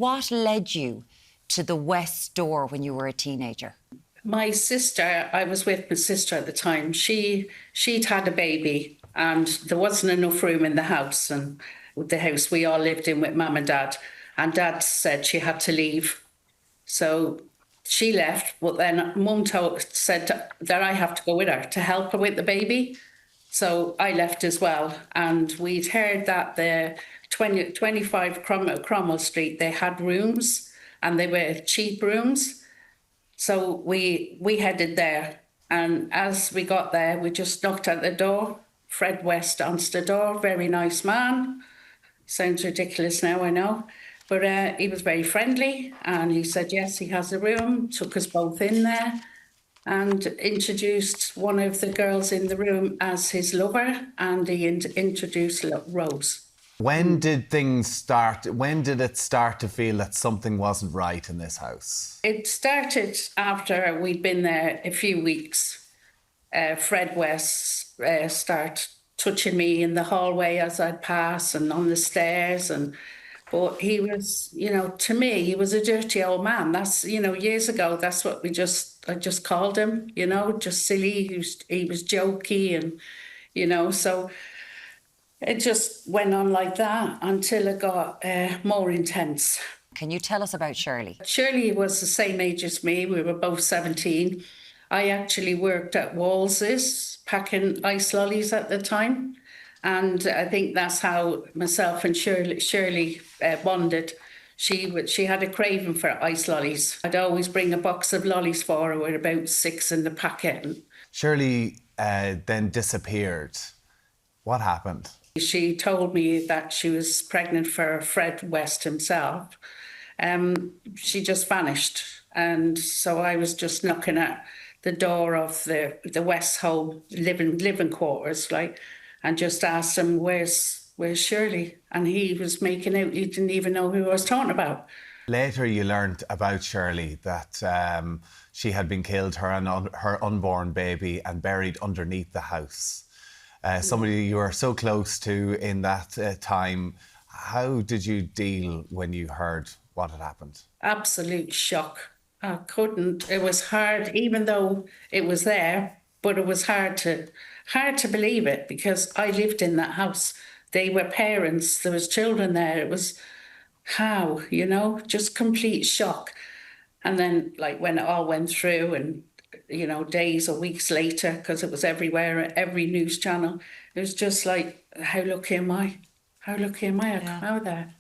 What led you to the West door when you were a teenager? My sister, I was with my sister at the time, she'd had a baby and there wasn't enough room in the house, and the house we all lived in with Mum and Dad, and Dad said she had to leave. So she left, but then Mum said that I have to go with her to help her with the baby. So I left as well, and we'd heard that the 25 Cromwell Street, they had rooms and they were cheap rooms. So we headed there, and as we got there, we just knocked at the door. Fred West answered the door, very nice man. Sounds ridiculous now, I know. But he was very friendly, and he said, yes, he has a room, took us both in there and introduced one of the girls in the room as his lover, and he introduced Rose. When did things start? When did it start to feel that something wasn't right in this house? It started after we'd been there a few weeks. Fred West started touching me in the hallway as I'd pass and on the stairs. But he was, to me, he was a dirty old man. That's, years ago, that's what I just called him, just silly. He was jokey and, so it just went on like that until it got more intense. Can you tell us about Shirley? Shirley was the same age as me. We were both 17. I actually worked at Walls's, packing ice lollies at the time. And I think that's how myself and Shirley bonded. She had a craving for ice lollies. I'd always bring a box of lollies for her with about 6 in the packet. Shirley then disappeared. What happened? She told me that she was pregnant for Fred West himself. She just vanished. And so I was just knocking at the door of the West home, living quarters, and just asked him, where's Shirley? And he was making out he didn't even know who I was talking about. Later you learned about Shirley, that she had been killed, her unborn baby, and buried underneath the house. Somebody you were so close to in that time. How did you deal when you heard what had happened? Absolute shock. I couldn't. It was hard, even though it was there, but it was hard to believe it, because I lived in that house. They were parents. There was children there. It was how, just complete shock. And then, when it all went through, and days or weeks later, because it was everywhere, every news channel, it was just like, how lucky am I? How lucky am I? I come out there.